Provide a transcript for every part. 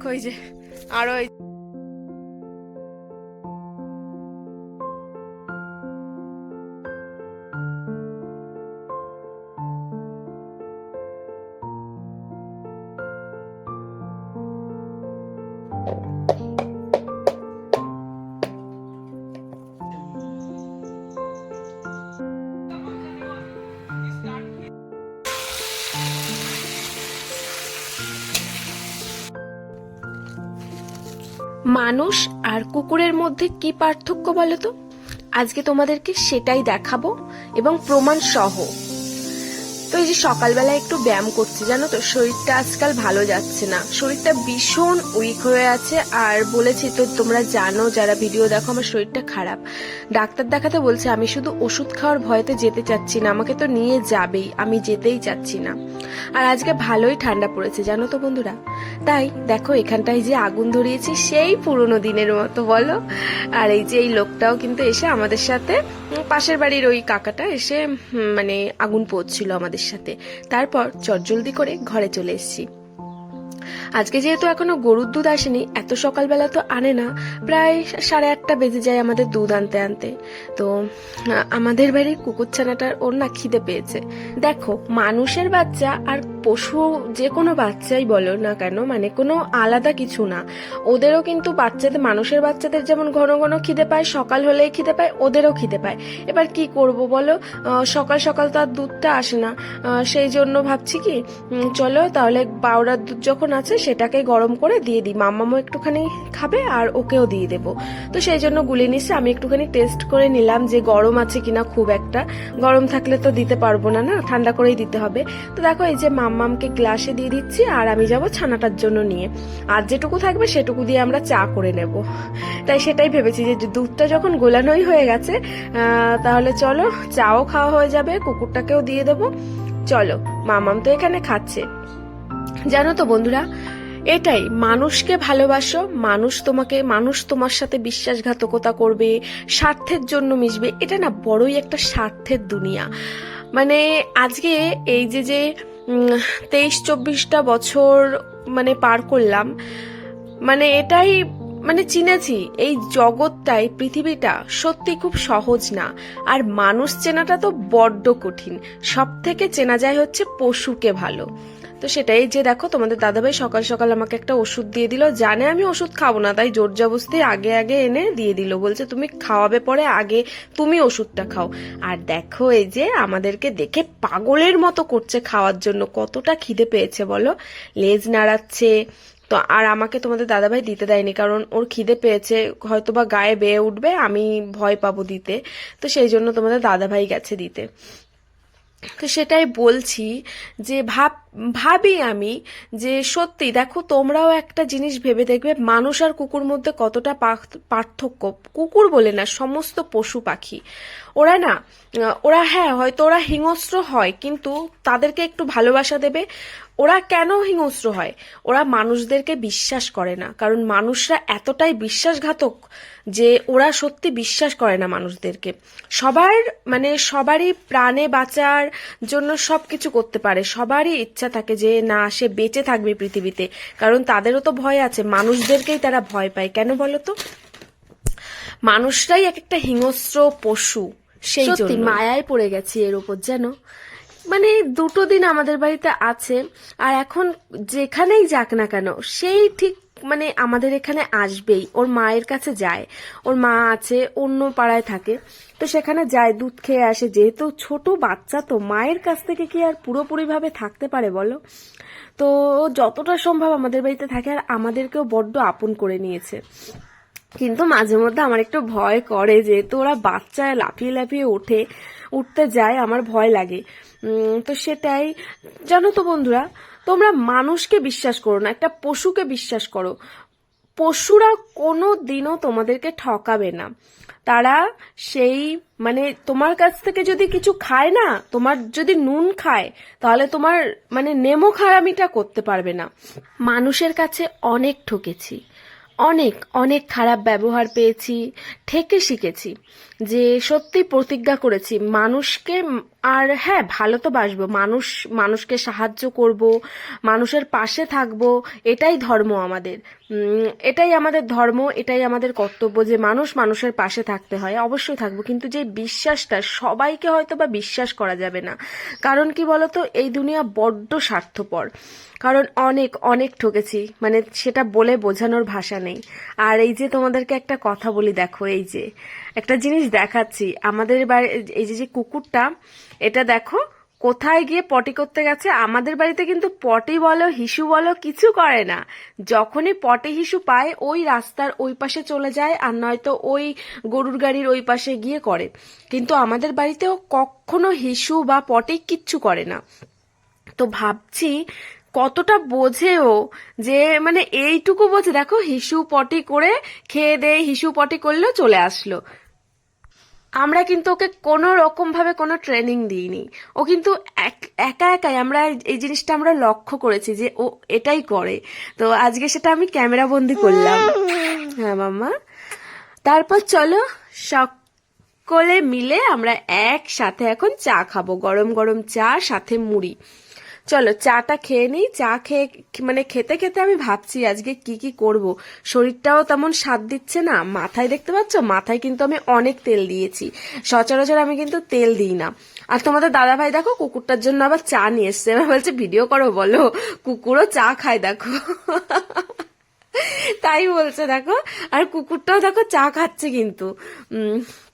দেখো এই যে আরো মানুষ আর কুকুরের মধ্যে কি পার্থক্য বলো তো? আজকে তোমাদেরকে সেটাই দেখাবো এবং প্রমাণ সহ। তো এই যে সকালবেলা একটু ব্যায়াম করছি, জানো তো শরীরটা আজকাল ভালো যাচ্ছে না, শরীরটা ভীষণ উইক হয়ে আছে। আর বলেছি তো, তোমরা জানো যারা ভিডিও দেখো, আমার শরীরটা খারাপ। ডাক্তার দেখাতে বলছে, আমি শুধু ওষুধ খাওয়ার ভয়তে যেতে চাচ্ছি না, আমাকে তো নিয়ে যাবেই, আমি যেতেই চাচ্ছি না। আর আজকে ভালোই ঠান্ডা পড়েছে জানো তো বন্ধুরা। তাই দেখো এখানটায় যে আগুন ধরিয়েছি সেই পুরোনো দিনের মতো বলো। আর এই যে এই লোকটাও কিন্তু এসে আমাদের সাথে, পাশের বাড়ির ওই কাকাটা এসে মানে আগুন পোহাচ্ছিল আমাদের সাথে। তারপর চটজলদি করে ঘরে চলে এসেছি। আজকে যেহেতু এখনো গরুর দুধ আসেনি, এত সকালবেলা তো আনে না, প্রায় 8:30 বেজে যায় আমাদের দুধ আনতে আনতে। তো আমাদের বাড়ির কুকুরছানাটার ওর না খিদে পেয়েছে। দেখো মানুষের বাচ্চা আর পশু যে কোনো বাচ্চাই বলো না কেন, মানে কোনো আলাদা কিছু না, ওদেরও কিন্তু বাচ্চাদের, মানুষের বাচ্চাদের যেমন ঘন ঘন খিদে পায়, সকাল হলেই খিদে পায়, ওদেরও খিদে পায়। এবার কি করব বলো, সকাল সকাল তো আর দুধটা আসে না, সেই জন্য ভাবছি কি চলো তাহলে বাউরার দুধ যখন আছে সেটাকে গরম করে দিয়ে দিই, মাম্মামও একটুখানি খাবে আর ওকেও দিয়ে দেবো। তো সেই জন্য গুলিয়ে নিচ্ছে, আমি একটুখানি টেস্ট করে নিলাম যে গরম আছে কিনা। খুব একটা গরম থাকলে তো দিতে পারবো না, না ঠান্ডা করেই দিতে হবে। তো দেখো এই যে মাম্মামকে গ্লাসে দিয়ে দিচ্ছি, আর আমি যাব ছানাটার জন্য নিয়ে, আর যেটুকু থাকবে সেটুকু দিয়ে আমরা চা করে নেব। তাই সেটাই ভেবেছি যে দুধটা যখন গোলানোই হয়ে গেছে, তাহলে চলো চাও খাওয়া হয়ে যাবে, কুকুরটাকেও দিয়ে দেবো। চলো, মাম্মাম তো এখানে খাচ্ছে। জানো তো বন্ধুরা, এটাই মানুষকে ভালোবাসো, মানুষ তোমার সাথে বিশ্বাসঘাতকতা করবে, স্বার্থের জন্য মিশবে, এটা না বড়ই একটা স্বার্থের দুনিয়া। মানে আজকে এই যে 23-24টা বছর মানে পার করলাম, মানে এটাই মানে চিনেছি এই জগৎটাই, পৃথিবীটা সত্যি খুব সহজ না। আর মানুষ চেনাটা তো বড্ড কঠিন। সব থেকে চেনা যায় হচ্ছে পশুকে ভালো। তো সেটাই যে দেখো তোমাদের দাদাভাই সকাল সকাল আমাকে একটা ওষুধ দিয়ে দিল, জানে আমি ওষুধ খাবো না, তাই জোর জবরদস্তি আগে আগে এনে দিয়ে দিল, বলছে তুমি খাওয়াবে পরে, আগে তুমি ওষুধটা খাও। আর দেখো এই যে আমাদেরকে দেখে পাগলের মতো করছে খাওয়ার জন্য, কতটা খিদে পেয়েছে বলো, লেজ নাড়াচ্ছে। তো আর আমাকে তোমাদের দাদাভাই দিতে দেয়নি, কারণ ওর খিদে পেয়েছে, হয়তোবা গায়ে বেয়ে উঠবে, আমি ভয় পাবো দিতে। তো সেই জন্য তোমাদের দাদাভাই গেছে দিতে। তো সেটাই বলছি যে ভাবি আমি যে সত্যি দেখো, তোমরাও একটা জিনিস ভেবে দেখবে, মানুষ আর কুকুর মধ্যে কতটা পার্থক্য। কুকুর বলে না, সমস্ত পশু পাখি ওরা না, ওরা হ্যাঁ হয়তো ওরা হিংস্র হয়, কিন্তু তাদেরকে একটু ভালোবাসা দেবে। ওরা কেন হিংস্র হয়? ওরা মানুষদেরকে বিশ্বাস করে না, কারণ মানুষরা এতটাই বিশ্বাসঘাতক যে ওরা সত্যি বিশ্বাস করে না মানুষদেরকে। সবারই প্রাণে বাঁচার জন্য সবকিছু করতে পারে, সবারই ইচ্ছা থাকে যে না সে বেঁচে থাকবে পৃথিবীতে, কারণ তাদেরও তো ভয় আছে, মানুষদেরকেই তারা ভয় পায়। কেন বলো তো? মানুষরাই এক একটা হিংস্র পশু, সেই সত্যি মায়ায় পড়ে গেছি এর উপর যেন। মানে 2টো দিন আমাদের বাড়িতে আছে, আর এখন যেখানেই যাক না কেন সেই ঠিক মানে আমাদের এখানে আসবেই। ওর মায়ের কাছে যায়, ওর মা আছে অন্য পাড়ায় থাকে, তো সেখানে যায়, দুধ খেয়ে আসে। যেহেতু ছোট বাচ্চা, তো মায়ের কাছ থেকে কি আর পুরোপুরি ভাবে থাকতে পারে বলো? তো যতটা সম্ভব আমাদের বাড়িতে থাকে, আর আমাদেরকেও বড্ড আপন করে নিয়েছে। কিন্তু মাঝে মধ্যে আমার একটু ভয় করে, যেহেতু ওরা বাচ্চায় লাফিয়ে লাফিয়ে উঠতে যায়, আমার ভয় লাগে। তো সেটাই। জানো তো বন্ধুরা, তোমরা মানুষকে বিশ্বাস করো না, একটা পশুকে বিশ্বাস করো। পশুরা কোনো দিনও তোমাদেরকে ঠকাবে না। তারা সেই মানে তোমার কাছ থেকে যদি কিছু খায় না, তোমার যদি নুন খায়, তাহলে তোমার মানে নেমো খারামিটা করতে পারবে না। মানুষের কাছে অনেক ঠকেছি, অনেক অনেক খারাপ ব্যবহার পেয়েছি, ঠেকে শিখেছি। যে সত্যি প্রতিজ্ঞা করেছি মানুষকে, আর হ্যাঁ ভালো তো বাসবো, মানুষকে সাহায্য করব, মানুষের পাশে থাকবো, এটাই ধর্ম আমাদের। এটাই আমাদের ধর্ম, এটাই আমাদের কর্তব্য যে মানুষের পাশে থাকতে হয়, অবশ্যই থাকবো। কিন্তু যে বিশ্বাসটা, সবাইকে হয়তো বা বিশ্বাস করা যাবে না, কারণ কি বলতো, এই দুনিয়া বড্ড স্বার্থপর। কারণ অনেক অনেক ঠকেছি, মানে সেটা বলে বোঝানোর ভাষা নেই। আর এই যে তোমাদেরকে একটা কথা বলি, দেখো এই যে একটা জিনিস দেখাচ্ছি, আমাদের বাড়ি এই যে যে কুকুরটা, এটা দেখো কোথায় গিয়ে পটি করতে গেছে। আমাদের বাড়িতে কিন্তু পটি বলো হিসু বলো কিছু করে না, যখনই পটি হিসু পায় ওই রাস্তার ওই পাশে চলে যায়, আর নয়তো ওই গরুর গাড়ির ওই পাশে গিয়ে করে। কিন্তু আমাদের বাড়িতেও কখনো হিসু বা পটি কিচ্ছু করে না। তো ভাবছি কতটা বোঝেও, যে মানে এইটুকু বোঝে, দেখো হিসু পটি করে খেয়ে দেয়ে হিসু পটি করলেও চলে আসলো। আমরা কিন্তু ওকে কোনো রকম ভাবে কোনো ট্রেনিং দিইনি, ও কিন্তু একা একাই, আমরা এই জিনিসটা আমরা লক্ষ্য করেছি যে ও এটাই করে। তো আজকে সেটা আমি ক্যামেরা বন্দি করলাম। হ্যাঁ মাম্মা। তারপর চলো সকলে মিলে আমরা একসাথে এখন চা খাবো, গরম গরম চা সাথে মুড়ি। চলো চাটা খেয়ে নিই। চা খেয়ে মানে খেতে খেতে আমি ভাবছি আজকে কি কি করব। শরীরটাও তেমন সাথ দিচ্ছে না। মাথায় দেখতে পাচ্ছ, মাথায় কিন্তু আমি অনেক তেল দিয়েছি, সচরাচর আমি কিন্তু তেল দিই না। আর তোমাদের দাদা ভাই দেখো কুকুরটার জন্য আবার চা নিয়ে এসছে, এবার বলছে ভিডিও করো, বলো কুকুরও চা খায় দেখো। তাই বলছে দেখো। আর কুকুরটাও দেখো চা খাচ্ছে, কিন্তু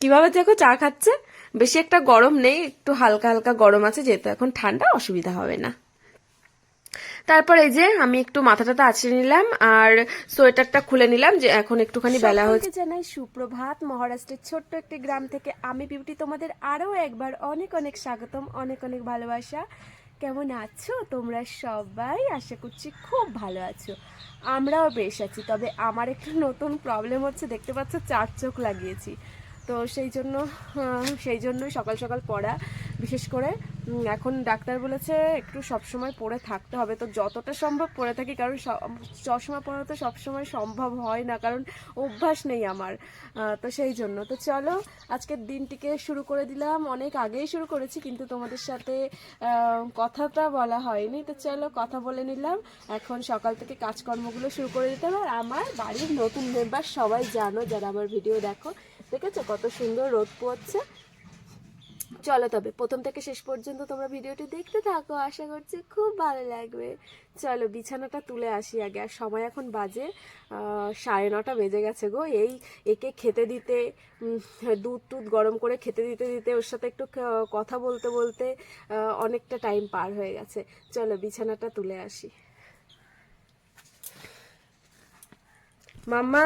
কিভাবে দেখো চা খাচ্ছে। বেশি একটা গরম নেই, একটু হালকা হালকা গরম আছে, যেহেতু এখন ঠান্ডা, অসুবিধা হবে না। তারপর এই যে আমি একটু মাথাটাতে আঁচড়ে নিলাম আর সোয়েটারটা খুলে নিলাম, যে এখন একটুখানি বেলা হয়েছে। জানাই সুপ্রভাত। মহারাষ্ট্রের ছোট্ট একটি গ্রাম থেকে আমি বিউটি তোমাদের আরো একবার অনেক অনেক স্বাগতম, অনেক অনেক ভালোবাসা। কেমন আছো তোমরা সবাই? আশা করছি খুব ভালো আছো। আমরাও বেশ আছি, তবে আমার একটু নতুন প্রবলেম হচ্ছে, দেখতে পাচ্ছ 4 চোখ লাগিয়েছি। তো সেই জন্যই সকাল সকাল পড়া, বিশেষ করে এখন ডাক্তার বলেছে একটু সবসময় পরে থাকতে হবে। তো যতটা সম্ভব পরে থাকি, কারণ চশমা পরা তো সবসময় সম্ভব হয় না, কারণ অভ্যাস নেই আমার। তো সেই জন্য তো চলো আজকের দিনটিকে শুরু করে দিলাম। অনেক আগেই শুরু করেছি, কিন্তু তোমাদের সাথে কথাটা বলা হয়নি। তো চলো কথা বলে নিলাম, এখন সকাল থেকে কাজকর্মগুলো শুরু করে দিতে হবে। আর আমার বাড়ির নতুন মেম্বার সবাই জানো, যারা আমার ভিডিও দেখো, দেখেছো কত সুন্দর রোদ পড়ছে। চলো তবে প্রথম থেকে শেষ পর্যন্ত তোমরা ভিডিওটি দেখতে থাকো, আশা করছি খুব ভালো লাগবে। চলো বিছানাটা তুলে আসি আগে। আর সময় এখন বাজে 9:30 বেজে গেছে গো। একে খেতে দিতে, দুধ টুধ গরম করে খেতে দিতে দিতে, ওর সাথে একটু কথা বলতে বলতে অনেকটা টাইম পার হয়ে গেছে। চলো বিছানাটা তুলে আসি। মাম্মা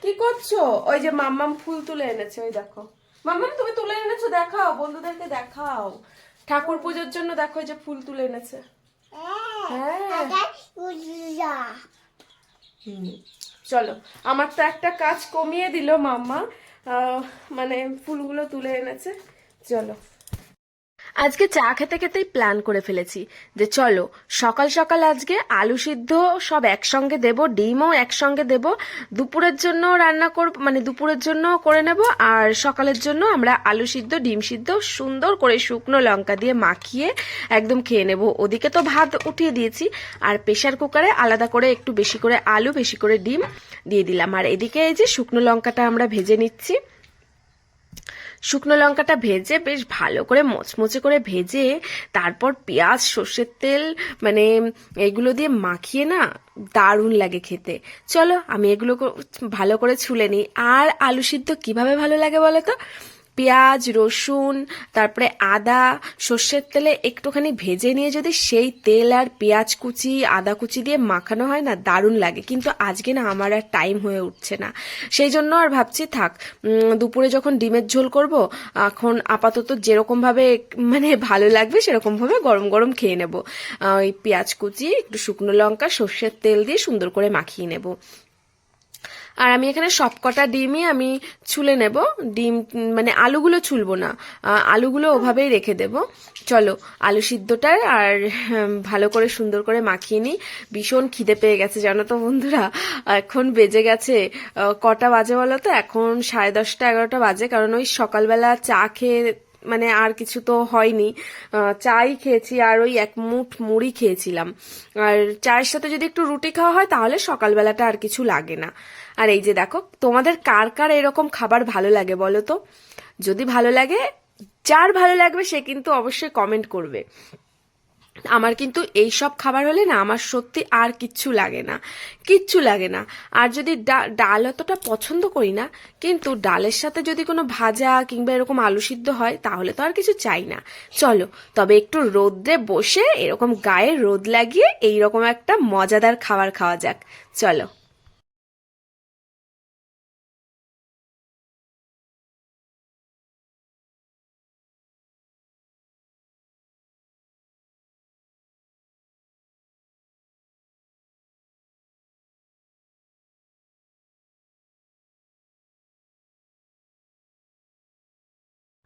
কি করছো? ওই যে মাম্মাম ফুল তুলে এনেছে, ওই দেখো। মাম্মাম তুমি তুলে এনেছো, দেখাও বন্ধুদেরকে, দেখাও। ঠাকুর পুজোর জন্য দেখো এই যে ফুল তুলে এনেছে। হ্যাঁ চলো, আমার তো একটা কাজ কমিয়ে দিল মাম্মা, মানে ফুলগুলো তুলে এনেছে। চলো আজকে চা খেতে খেতেই প্ল্যান করে ফেলেছি যে চলো সকাল সকাল আজকে আলু সিদ্ধ সব একসঙ্গে দেব, ডিমও একসঙ্গে দেব। দুপুরের জন্য রান্না করব, মানে দুপুরের জন্য করে নেব, আর সকালের জন্য আমরা আলু সিদ্ধ ডিম সিদ্ধ সুন্দর করে শুকনো লঙ্কা দিয়ে মাখিয়ে একদম খেয়ে নেব। ওদিকে তো ভাত উঠিয়ে দিয়েছি, আর প্রেসার কুকারে আলাদা করে একটু বেশি করে আলু বেশি করে ডিম দিয়ে দিলাম। আর এদিকে এই যে শুকনো লঙ্কাটা আমরা ভেজে নিচ্ছি। শুকনো লঙ্কাটা ভেজে বেশ ভালো করে মচমচে করে ভেজে, তারপর পেঁয়াজ সর্ষের তেল মানে এগুলো দিয়ে মাখিয়ে না, দারুণ লাগে খেতে। চলো আমি এগুলো ভালো করে ছুলে নিই। আর আলু সিদ্ধ কিভাবে ভালো লাগে বলো তো? পেঁয়াজ রসুন তারপরে আদা সর্ষের তেলে একটুখানি ভেজে নিয়ে যদি সেই তেল আর পেঁয়াজ কুচি আদা কুচি দিয়ে মাখানো হয় না, দারুণ লাগে। কিন্তু আজকে না আমার আর টাইম হয়ে উঠছে না, সেই জন্য আর ভাবছি থাক, দুপুরে যখন ডিমের ঝোল করব, এখন আপাতত যেরকম ভাবে মানে ভালো লাগবে সেরকম ভাবে গরম গরম খেয়ে নেব। ওই পেঁয়াজ কুচি একটু শুকনো লঙ্কা সর্ষের তেল দিয়ে সুন্দর করে মাখিয়ে নেব। আর আমি এখানে সবকটা ডিমই আমি ছুলে নেব। ডিম মানে আলুগুলো ছুলবো না, আলুগুলো ওভাবেই রেখে দেব। চলো আলু সিদ্ধটা আর ভালো করে সুন্দর করে মাখিয়ে নিই। ভীষণ খিদে পেয়ে গেছে জানো তো বন্ধুরা। এখন বেজে গেছে কটা বাজে বলো তো? এখন 10:30 11টা বাজে, কারণ ওই সকালবেলা চা খেয়ে মানে আর কিছু তো হয়নি, চাই খেয়েছি আর ওই এক মুঠ মুড়ি খেয়েছিলাম। আর চায়ের সাথে যদি একটু রুটি খাওয়া হয় তাহলে সকালবেলাটা আর কিছু লাগে না। আর এই যে দেখো, তোমাদের কার কার এরকম খাবার ভালো লাগে বলো তো? যদি ভালো লাগে, যার ভালো লাগবে সে কিন্তু অবশ্যই কমেন্ট করবে। আমার কিন্তু এই সব খাবার হলে না আমার সত্যি আর কিচ্ছু লাগে না, কিচ্ছু লাগে না। আর যদি ডাল অতটা পছন্দ করি না, কিন্তু ডালের সাথে যদি কোনো ভাজা কিংবা এরকম আলু সিদ্ধ হয় তাহলে তো আর কিছু চাই না। চলো তবে একটু রোদ্রে বসে এরকম গায়ে রোদ লাগিয়ে এইরকম একটা মজাদার খাবার খাওয়া যাক। চলো।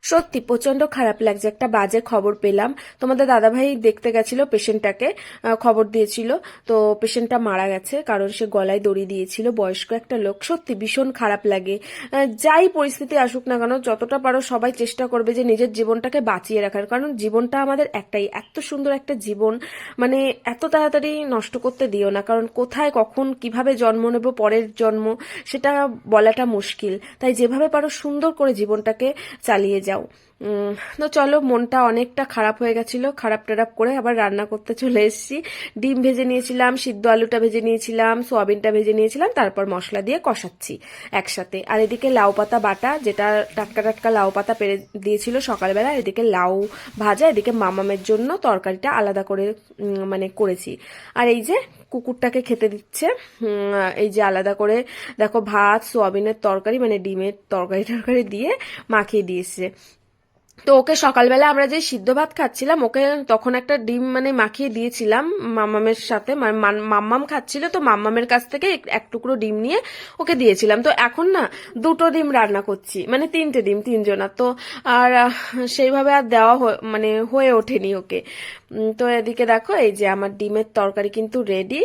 সত্যি প্রচন্ড খারাপ লাগছে, একটা বাজে খবর পেলাম। তোমাদের দাদাভাই দেখতে গেছিল পেশেন্টটাকে, খবর দিয়েছিল। তো পেশেন্টটা মারা গেছে, কারণ সে গলায় দড়ি দিয়েছিল, বয়স্ক একটা লোক। সত্যি ভীষণ খারাপ লাগে। যাই পরিস্থিতি আসুক না কেন, যতটা পারো সবাই চেষ্টা করবে যে নিজের জীবনটাকে বাঁচিয়ে রাখার, কারণ জীবনটা আমাদের একটাই, এত সুন্দর একটা জীবন, মানে এত তাড়াতাড়ি নষ্ট করতে দিও না। কারণ কোথায় কখন কিভাবে জন্ম নেব পরের জন্ম, সেটা বলাটা মুশকিল। তাই যেভাবে পারো সুন্দর করে জীবনটাকে চালিয়ে যাও। তো চলো, মনটা অনেকটা খারাপ হয়ে গেছিল, খারাপ টারাপ করে আবার রান্না করতে চলে এসেছি। ডিম ভেজে নিয়েছিলাম, সিদ্ধ আলুটা ভেজে নিয়েছিলাম, সোয়াবিনটা ভেজে নিয়েছিলাম, তারপর মশলা দিয়ে কষাচ্ছি একসাথে। আর এদিকে লাউ পাতা বাটা, যেটা টাটকা টাটকা লাউ পাতা পেরে দিয়েছিল সকালবেলা, এদিকে লাউ ভাজা, এদিকে মামামের জন্য তরকারিটা আলাদা করে মানে করেছি। আর এই যে কুকুরটাকে খেতে দিচ্ছে, এই যে আলাদা করে দেখো ভাত, সোয়াবিনের তরকারি মানে ডিমের তরকারি টরকারি দিয়ে মাখিয়ে দিয়েছে। তো ওকে সকালবেলা আমরা যে সিদ্ধ ভাত খাচ্ছিলাম, ওকে তখন একটা ডিম মানে মাখিয়ে দিয়েছিলাম মাম্মামের সাথে। মাম্মাম খাচ্ছিল, তো মাম্মামের কাছ থেকে এক টুকরো ডিম নিয়ে ওকে দিয়েছিলাম। তো এখন না দুটো ডিম রান্না করছি, মানে 3টে ডিম, 3জনা তো। আর সেইভাবে আর দেওয়া মানে হয়ে ওঠেনি ওকে। তো এদিকে দেখো এই যে আমার ডিমের তরকারি কিন্তু রেডি।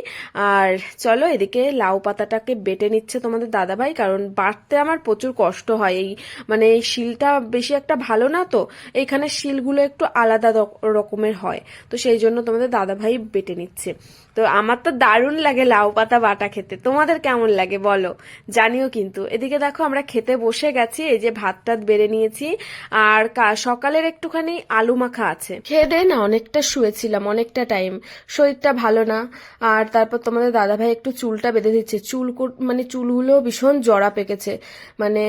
আর চলো এদিকে লাউ পাতাটাকে বেটে নিচ্ছে তোমাদের দাদাভাই, কারণ বাটতে আমার প্রচুর কষ্ট হয়। এই মানে এই শিলটা বেশি একটা ভালো না, তো এইখানে শিলগুলো একটু আলাদা রকমের হয়, তো সেই জন্য তোমাদের দাদাভাই বেটে নিচ্ছে। তো আমার তো দারুণ লাগে লাউ পাতা বাটা খেতে, তোমাদের কেমন লাগে বলো, জানিও কিন্তু। এদিকে দেখো আমরা খেতে বসে গেছি, এই যে ভাত টাত বেড়ে নিয়েছি, আর সকালের একটুখানি আলু মাখা আছে। খেয়ে দে না অনেকটা শুয়েছিলাম, অনেকটা টাইম, শরীরটা ভালো না। আর তারপর তোমাদের দাদাভাই একটু চুলটা বেঁধে দিচ্ছে, মানে চুলগুলো ভীষণ জড়া পেকেছে, মানে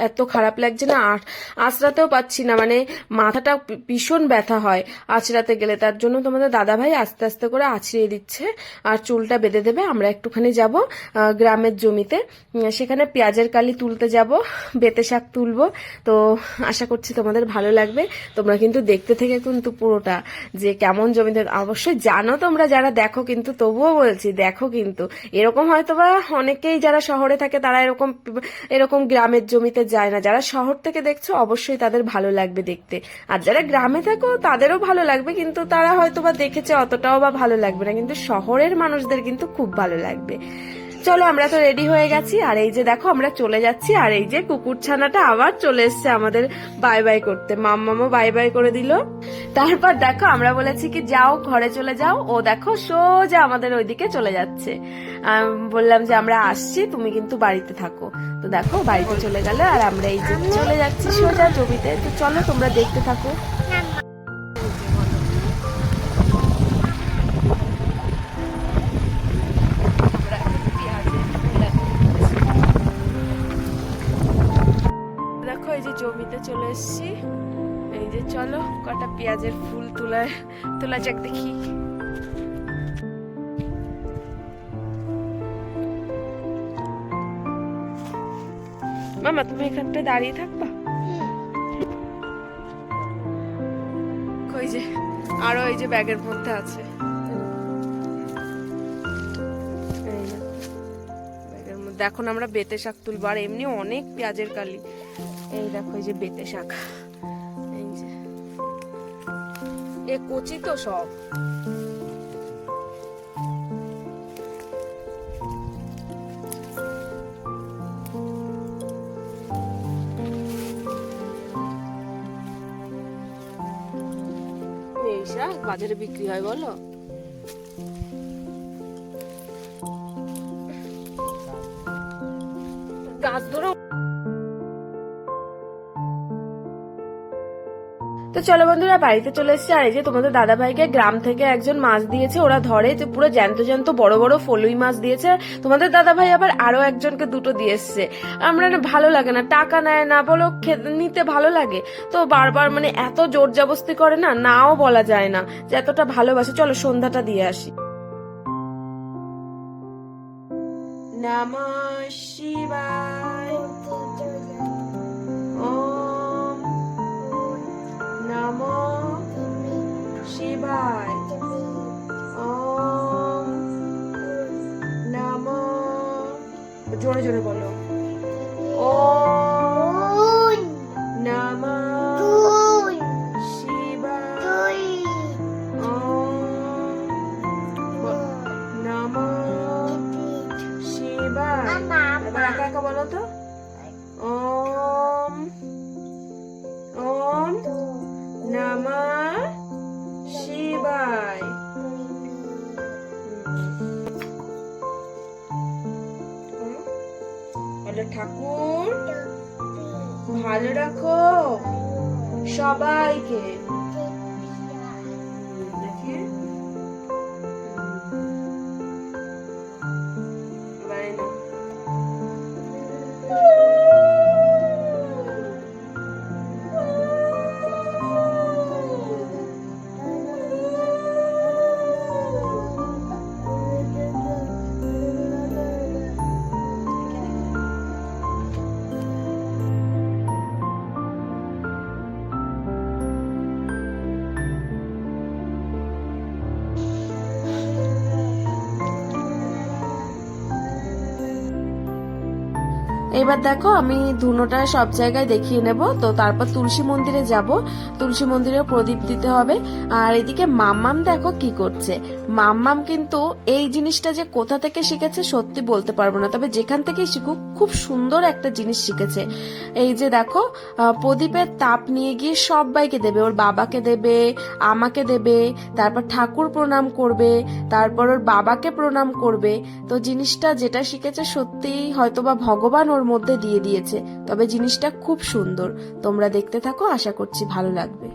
এত খারাপ লাগছে না, আর আঁচড়াতেও পাচ্ছি না, মানে মাথাটা ভীষণ ব্যথা হয় আঁচড়াতে গেলে। তার জন্য তোমাদের দাদাভাই আস্তে আস্তে করে আঁচড়িয়ে দিচ্ছে আর চুলটা বেঁধে দেবে। আমরা একটুখানি যাব গ্রামের জমিতে, সেখানে পেঁয়াজের কালি তুলতে যাব, বেতে শাক তুলবো। তো আশা করছি তোমাদের ভালো লাগবে। তোমরা কিন্তু দেখতে থেকে কিন্তু পুরোটা যে কেমন জমিতে, অবশ্যই জানো তোমরা যারা দেখো, কিন্তু তবুও বলছি দেখো। কিন্তু এরকম হয়তোবা অনেকেই যারা শহরে থাকে তারা এরকম এরকম গ্রামের জমিতে যায় না। যারা শহর থেকে দেখছো অবশ্যই তাদের ভালো লাগবে দেখতে, আর যারা গ্রামে থাকো তাদেরও ভালো লাগবে, কিন্তু তারা হয়তোবা দেখেছে অতটাও বা ভালো লাগবে না, কিন্তু শহরের মানুষদের কিন্তু খুব ভালো লাগবে। চলো আমরা তো রেডি হয়ে গেছি, আর এই যে দেখো আমরা চলে যাচ্ছি। আর এই যে কুকুর ছানাটা আবার চলে এসছে আমাদের বাই বাই করতে, মাম্মামও বাই বাই করে দিল। তারপর দেখো আমরা বলেছি কি যাও ঘরে চলে যাও, ও দেখো সোজা আমাদের ওইদিকে চলে যাচ্ছে। বললাম যে আমরা আসছি, তুমি কিন্তু বাড়িতে থাকো। তো দেখো বাড়িতে চলে গেল, আর আমরা এই যে চলে যাচ্ছি সোজা জমিতে। তো চলো তোমরা দেখতে থাকো। দেখো এই যে জমিতে চলে এসেছি, এই যে চলো কটা পেঁয়াজের ফুল তোলা যাক দেখি। মামা তুমি এখানটা দাঁড়িয়ে থাকবা, ওই যে আরো এই যে ব্যাগের মধ্যে আছে, ব্যাগের মধ্যে দেখো না আমরা বেতে শাক তুলবো, আর এমনি অনেক পেঁয়াজের কালি। এই দেখো এই যে বেতে শাক, এই যে এ কচি তো সব। এই শাক বাজারে বিক্রি হয় বলো? গাছ ধরো। তো চলো বন্ধুরা, বাড়িতে চলে এসেছি। আর এই যে তোমাদের দাদা ভাইকে গ্রাম থেকে একজন মাছ দিয়েছে, ওরা ধরে যে পুরো জ্যান্ত জ্যান্ত বড় বড় ফলুই মাছ দিয়েছে। তোমাদের দাদা ভাই আবার আরো একজনকে দুটো দিয়ে এসছে। আমরা না, ভালো লাগে না, টাকা নেয় না বলো, নিতে ভালো লাগে তো বারবার মানে এত জোর জবস্তি করে না, নাও বলা যায় না যে এতটা ভালোবাসে। চলো সন্ধ্যাটা দিয়ে আসি। নমঃ শিবায়। ওম নমঃ শিবায়। ওম নমঃ, জোরে জোরে বলো। ওম নমঃ শিবায়। ওম নমঃ শিবায়। এবার একা একা বলো তো। ওম ওম নমঃ শিবায়। বলো, ঠাকুর ভালো রাখো সবাইকে। দেখি এবার এই নাও। এবার দেখো আমি ধুনোটা সব জায়গায় দেখিয়ে নেব, তো তারপর তুলসী মন্দিরে যাব। তুলসী মন্দিরে প্রদীপ দিতে হবে। আর এদিকে মাম্মাম দেখো কি করছে। মাম্মাম কিন্তু এই জিনিসটা যে কোথা থেকে শিখেছে সত্যি বলতে পারবো না, তবে যেখান থেকে শিখুক খুব সুন্দর একটা জিনিস শিখেছে। এই যে দেখো, প্রদীপের তাপ নিয়ে গিয়ে সবাইকে দেবে, ওর বাবাকে দেবে, আমাকে দেবে, তারপর ঠাকুর প্রণাম করবে, তারপর ওর বাবাকে প্রণাম করবে। তো জিনিসটা যেটা শিখেছে সত্যিই হয়তোবা ভগবান ওর মধ্যে দিয়ে দিয়েছে, তবে জিনিসটা খুব সুন্দর। তোমরা দেখতে থাকো, আশা করছি ভালো লাগবে।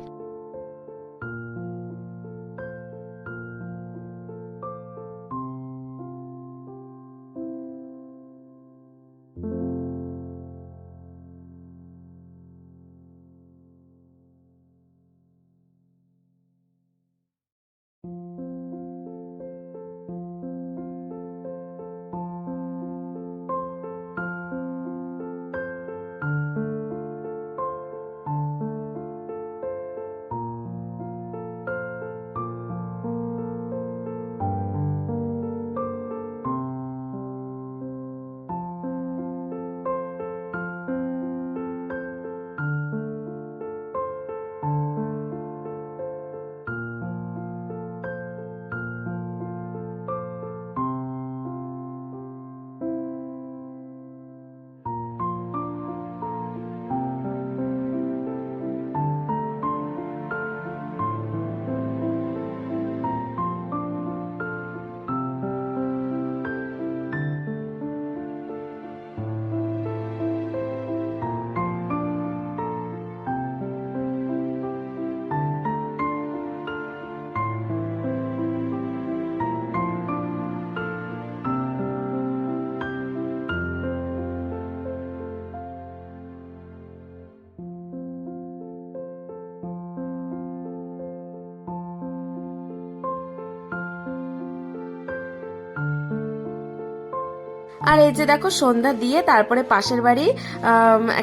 আর এই যে দেখো সন্ধ্যা দিয়ে তারপরে পাশের বাড়ি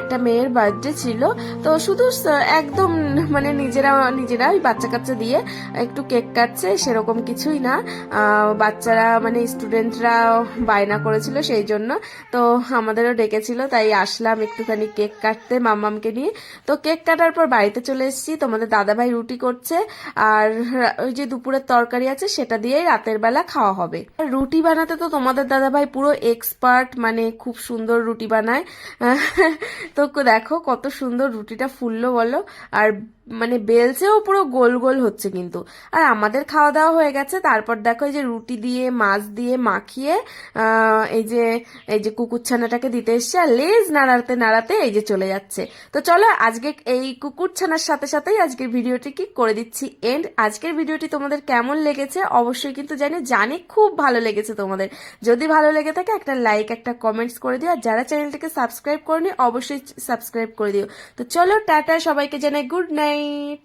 একটা মেয়ের বার্থডে ছিল, তো শুধু একদম মানে নিজেরা ওই বাচ্চা কাচ্চা দিয়ে একটু কেক কাটছে, সেরকম কিছুই না। বাচ্চারা মানে স্টুডেন্টরা বায়না করেছিল সেই জন্য, তো আমাদেরও ডেকেছিল, তাই আসলাম একটুখানি কেক কাটতে মাম্মামকে নিয়ে। তো কেক কাটার পর বাড়িতে চলে এসেছি, তোমাদের দাদাভাই রুটি করছে, আর ওই যে দুপুরের তরকারি আছে সেটা দিয়েই রাতের বেলা খাওয়া হবে। রুটি বানাতে তো তোমাদের দাদাভাই পুরো এক্সপার্ট, মানে খুব সুন্দর রুটি বানায়। তো দেখো কত সুন্দর রুটিটা ফুললো বলো, আর মানে বেলছেও পুরো গোল গোল হচ্ছে কিন্তু। আর আমাদের খাওয়া দাওয়া হয়ে গেছে, তারপর দেখো এই যে রুটি দিয়ে মাছ দিয়ে মাখিয়ে এই যে কুকুরছানাটাকে দিতে এসছে, আর লেজ নাড়াতে নাড়াতে এই যে চলে যাচ্ছে। তো চলো আজকে এই কুকুরছানার সাথে সাথেই আজকের ভিডিওটি কি করে দিচ্ছি এন্ড। আজকের ভিডিওটি তোমাদের কেমন লেগেছে অবশ্যই কিন্তু জানি খুব ভালো লেগেছে তোমাদের। যদি ভালো লেগে থাকে একটা লাইক একটা কমেন্টস করে দিও, আর যারা চ্যানেলটিকে সাবস্ক্রাইব করনি অবশ্যই সাবস্ক্রাইব করে দিও। তো চলো টাটা, সবাইকে জানাই গুড নাইট।